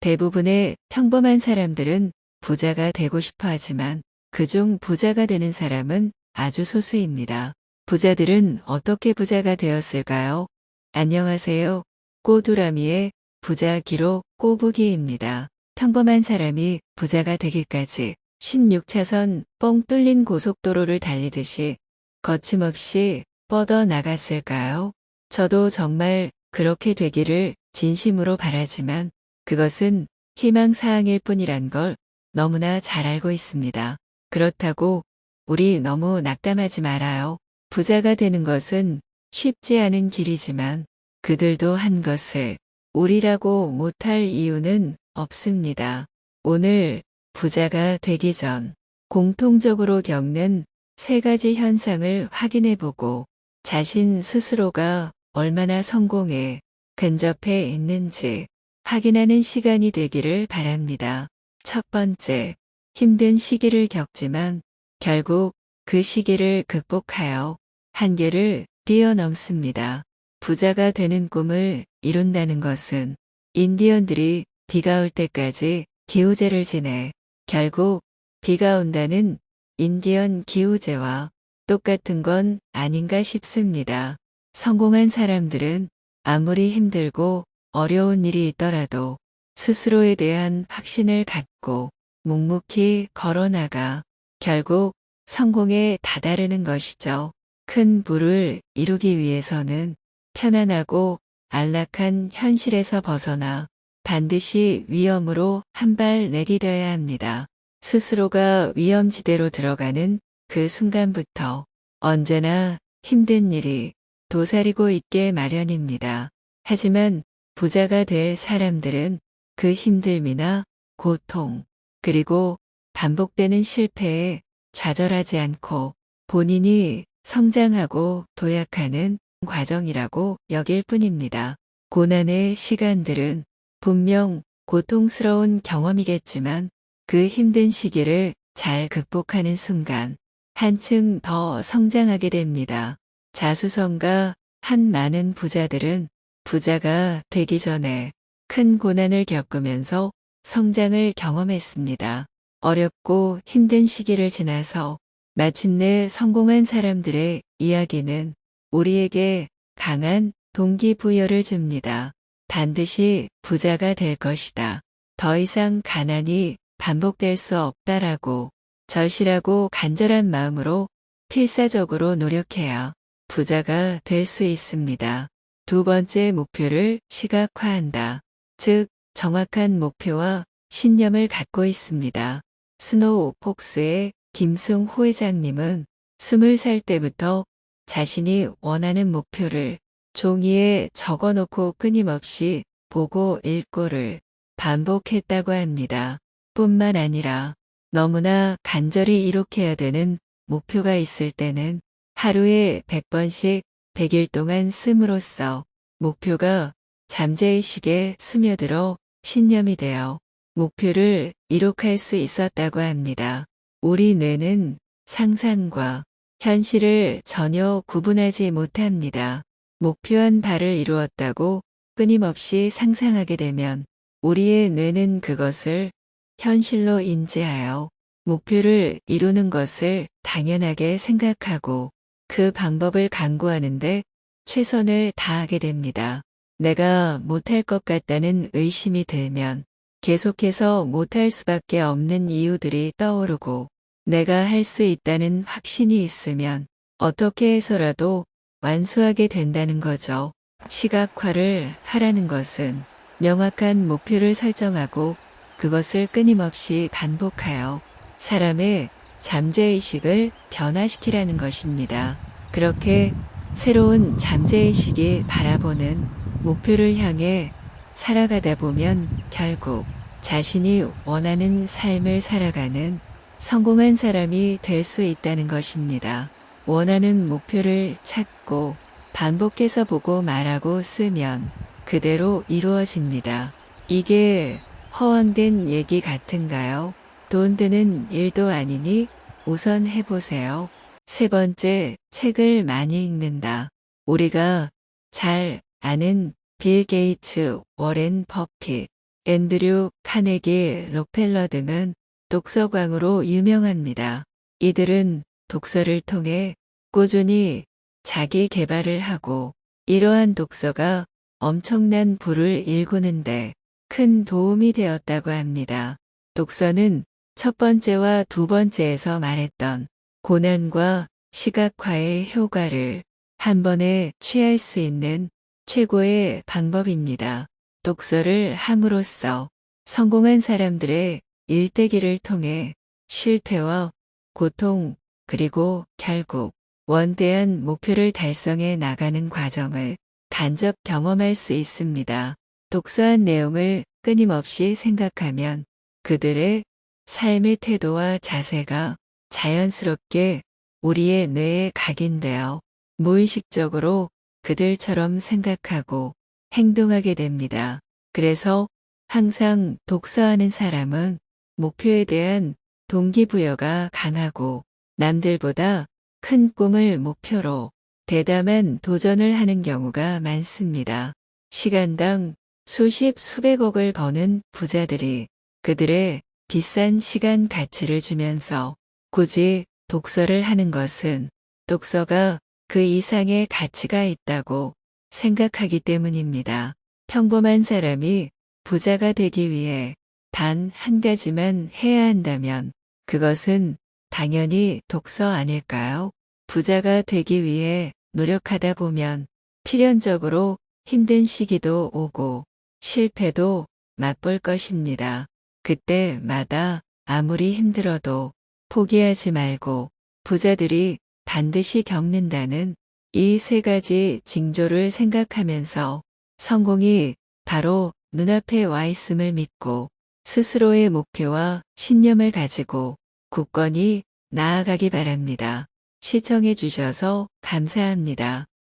대부분의 평범한 사람들은 부자가 되고 싶어 하지만 그중 부자가 되는 사람은 아주 소수입니다. 부자들은 어떻게 부자가 되었을까요? 안녕하세요. 꼬두라미의 부자 기록 꼬부기입니다. 평범한 사람이 부자가 되기까지 16차선 뻥 뚫린 고속도로를 달리듯이 거침없이 뻗어 나갔을까요? 저도 정말 그렇게 되기를 진심으로 바라지만 그것은 희망사항일 뿐이란 걸 너무나 잘 알고 있습니다. 그렇다고 우리 너무 낙담하지 말아요. 부자가 되는 것은 쉽지 않은 길이지만 그들도 한 것을 우리라고 못할 이유는 없습니다. 오늘 부자가 되기 전 공통적으로 겪는 3가지 현상을 확인해보고 자신 스스로가 얼마나 성공에 근접해 있는지 확인하는 시간이 되기를 바랍니다. 첫 번째, 힘든 시기를 겪지만 결국 그 시기를 극복하여 한계를 뛰어넘습니다. 부자가 되는 꿈을 이룬다는 것은 인디언들이 비가 올 때까지 기우제를 지내 결국 비가 온다는 인디언 기우제와 똑같은 건 아닌가 싶습니다. 성공한 사람들은 아무리 힘들고 어려운 일이 있더라도 스스로에 대한 확신을 갖고 묵묵히 걸어나가 결국 성공에 다다르는 것이죠. 큰 부를 이루기 위해서는 편안하고 안락한 현실에서 벗어나 반드시 위험으로 한 발 내디뎌야 합니다. 스스로가 위험지대로 들어가는 그 순간부터 언제나 힘든 일이 도사리고 있게 마련입니다. 하지만 부자가 될 사람들은 그 힘듦이나 고통, 그리고 반복되는 실패에 좌절하지 않고 본인이 성장하고 도약하는 과정이라고 여길 뿐입니다. 고난의 시간들은 분명 고통스러운 경험이겠지만 그 힘든 시기를 잘 극복하는 순간 한층 더 성장하게 됩니다. 자수성가 한 많은 부자들은 부자가 되기 전에 큰 고난을 겪으면서 성장을 경험했습니다. 어렵고 힘든 시기를 지나서 마침내 성공한 사람들의 이야기는 우리에게 강한 동기부여를 줍니다. 반드시 부자가 될 것이다. 더 이상 가난이 반복될 수 없다라고 절실하고 간절한 마음으로 필사적으로 노력해야 부자가 될 수 있습니다. 두 번째 목표를 시각화한다. 즉, 정확한 목표와 신념을 갖고 있습니다. 스노우폭스의 김승호 회장님은 20살 때부터 자신이 원하는 목표를 종이에 적어놓고 끊임없이 보고 읽고를 반복했다고 합니다. 뿐만 아니라 너무나 간절히 이룩해야 되는 목표가 있을 때는 하루에 100번씩 100일 동안 씀으로써 목표가 잠재의식에 스며들어 신념이 되어 목표를 이룩할 수 있었다고 합니다. 우리 뇌는 상상과 현실을 전혀 구분하지 못합니다. 목표한 바를 이루었다고 끊임없이 상상하게 되면 우리의 뇌는 그것을 현실로 인지하여 목표를 이루는 것을 당연하게 생각하고 그 방법을 강구하는데 최선을 다하게 됩니다. 내가 못할 것 같다는 의심이 들면 계속해서 못할 수밖에 없는 이유들이 떠오르고 내가 할 수 있다는 확신이 있으면 어떻게 해서라도 완수하게 된다는 거죠. 시각화를 하라는 것은 명확한 목표를 설정하고 그것을 끊임없이 반복하여 사람의 잠재의식을 변화시키라는 것입니다. 그렇게 새로운 잠재의식이 바라보는 목표를 향해 살아가다 보면 결국 자신이 원하는 삶을 살아가는 성공한 사람이 될 수 있다는 것입니다. 원하는 목표를 찾고 반복해서 보고 말하고 쓰면 그대로 이루어집니다. 이게 허황된 얘기 같은가요? 돈 드는 일도 아니니 우선 해보세요. 세 번째, 책을 많이 읽는다. 우리가 잘 아는 빌 게이츠, 워렌 버핏, 앤드류 카네기, 록펠러 등은 독서광으로 유명합니다. 이들은 독서를 통해 꾸준히 자기 개발을 하고 이러한 독서가 엄청난 부를 일구는데 큰 도움이 되었다고 합니다. 독서는 첫 번째와 두 번째에서 말했던 고난과 시각화의 효과를 한 번에 취할 수 있는 최고의 방법입니다. 독서를 함으로써 성공한 사람들의 일대기를 통해 실패와 고통 그리고 결국 원대한 목표를 달성해 나가는 과정을 간접 경험할 수 있습니다. 독서한 내용을 끊임없이 생각하면 그들의 삶의 태도와 자세가 자연스럽게 우리의 뇌에 각인되어 무의식적으로 그들처럼 생각하고 행동하게 됩니다. 그래서 항상 독서하는 사람은 목표에 대한 동기부여가 강하고 남들보다 큰 꿈을 목표로 대담한 도전을 하는 경우가 많습니다. 시간당 수십 수백억을 버는 부자들이 그들의 비싼 시간 가치를 주면서 굳이 독서를 하는 것은 독서가 그 이상의 가치가 있다고 생각하기 때문입니다. 평범한 사람이 부자가 되기 위해 단 한 가지만 해야 한다면 그것은 당연히 독서 아닐까요? 부자가 되기 위해 노력하다 보면 필연적으로 힘든 시기도 오고 실패도 맛볼 것입니다. 그때마다 아무리 힘들어도 포기하지 말고 부자들이 반드시 겪는다는 이 세 가지 징조를 생각하면서 성공이 바로 눈앞에 와 있음을 믿고 스스로의 목표와 신념을 가지고 굳건히 나아가기 바랍니다. 시청해 주셔서 감사합니다.